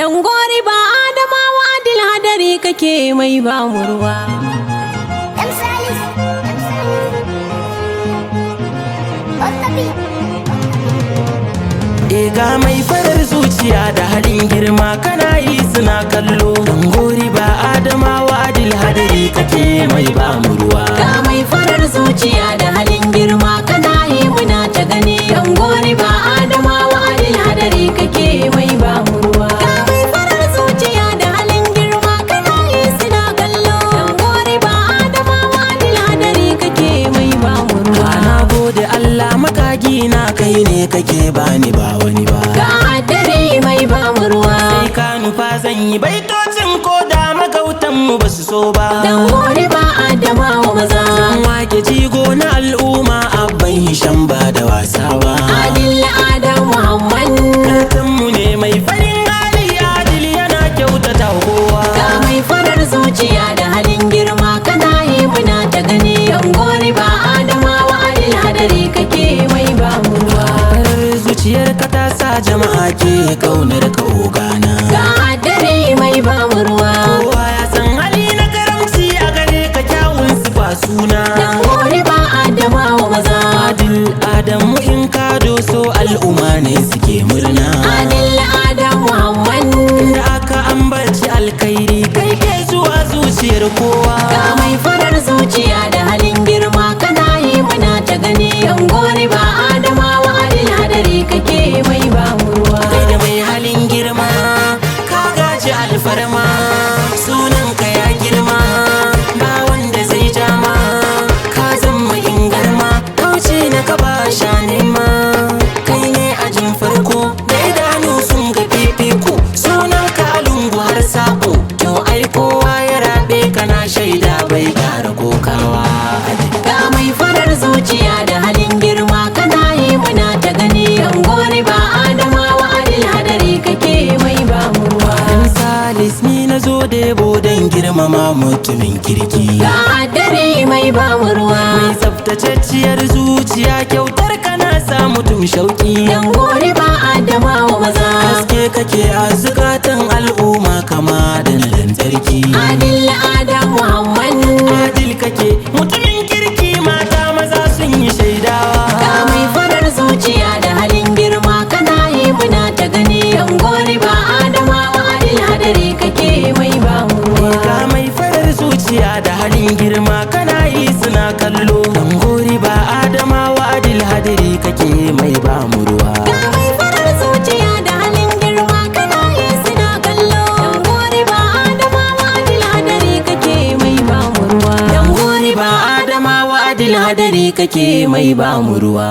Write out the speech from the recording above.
Dan gori ba Adamawa Adil hadari kake mai ba mu ruwa. Ga mai farar zuciya da halin girma kana yi suna kallo. Dan gori ba Adamawa Adil hadari kake mai ba mu ruwa. Ga mai farar zuciya da halin girma kana yi muna ta gani. Dan gori ba Adamawa Adil hadari kake mai ba mu ruwa. Ga mai farar zuciya da halin girma kana yi suna kallo. Dan gori ba Adamawa Adil hadari kake mai ba mu ruwa. Na gode Allah makagi na kai ne kake bani ba wani ba. Ga hadari mai ba mu ruwa. Sai ka nufa zan yi baitocin ko da magautan mu basu so ba. Dan gori ba Adamawa maza. Zan wake jigo na al'umma abban Hisham ba da wasa ba. Adil Adam Muhammad. Katanmu ne mai farin hali Adil yana kyautata kowa. Ga mai farar zuciya da halin girma kana yi muna ta gani. Yan gori ba Adamawa Adil hadari kake mai ba mu ruwa. Farar zuciyar ka ta sa jama'a ke kaunar ka ogana. Ga hadari mai ba mu ruwa. Kowa ya san hali na karamci a gare ka kyawun sifa suna. Dan gori ba Adamawa maza. Adil Adamu in ka doso al'umma ne suke murna. Adil Adam Muhammad. Da aka ambaci alkhairi kai ke zuwa zuciyar kowa. Ga mai farar zuciya da halin girma kana yi muna ta gani. Yan gori ba Adamawa Adil hadari kake mai ba mu ruwa. Kai da mai halin girma ka gaji alfarma. Sunan ka ya girma ba wanda zai jama. Ka zama ingarma kauce na ka ba sha nema. Kai ne ajin farko da idanu sun ga fifiko. Sunan ka lungu har sako. To ai kowa ya rabe kana shaida bai kara kokawa. Ga mai farar zuciya da halin girma kana yi muna ta gani. Yan gori ba Adamawa Adil hadari kake mai ba mu ruwa. Salis ni na zo da yabo don girmama mutumin kirki. Ga hadari mai ba mu ruwa. Mai tsaftatacciyar zuciya kyautar kana sa mutum shauki. Yan gori ba Adamawa maza. Haske kake a zukatan al'umma kama da na lantarki. Adil Adam Muhammad. Adil kake mutumin kirki mata maza sun yi shaidawa. Ga mai farar zuciya da halin girma kana yi muna ta gani. Yan gori ba Adamawa Adil hadari kake mai ba mu ruwa. Ga mai farar zuciya da halin girma kana yi suna kallo. Dan gori ba Adamawa Adil hadari kake mai ba mu ruwa. Ga mai farar zuciya da halin girma kana yi suna kallo. Dan gori ba Adamawa Adil hadari kake mai ba mu ruwa. Dan gori ba Adamawa Adil hadari kake mai ba mu ruwa.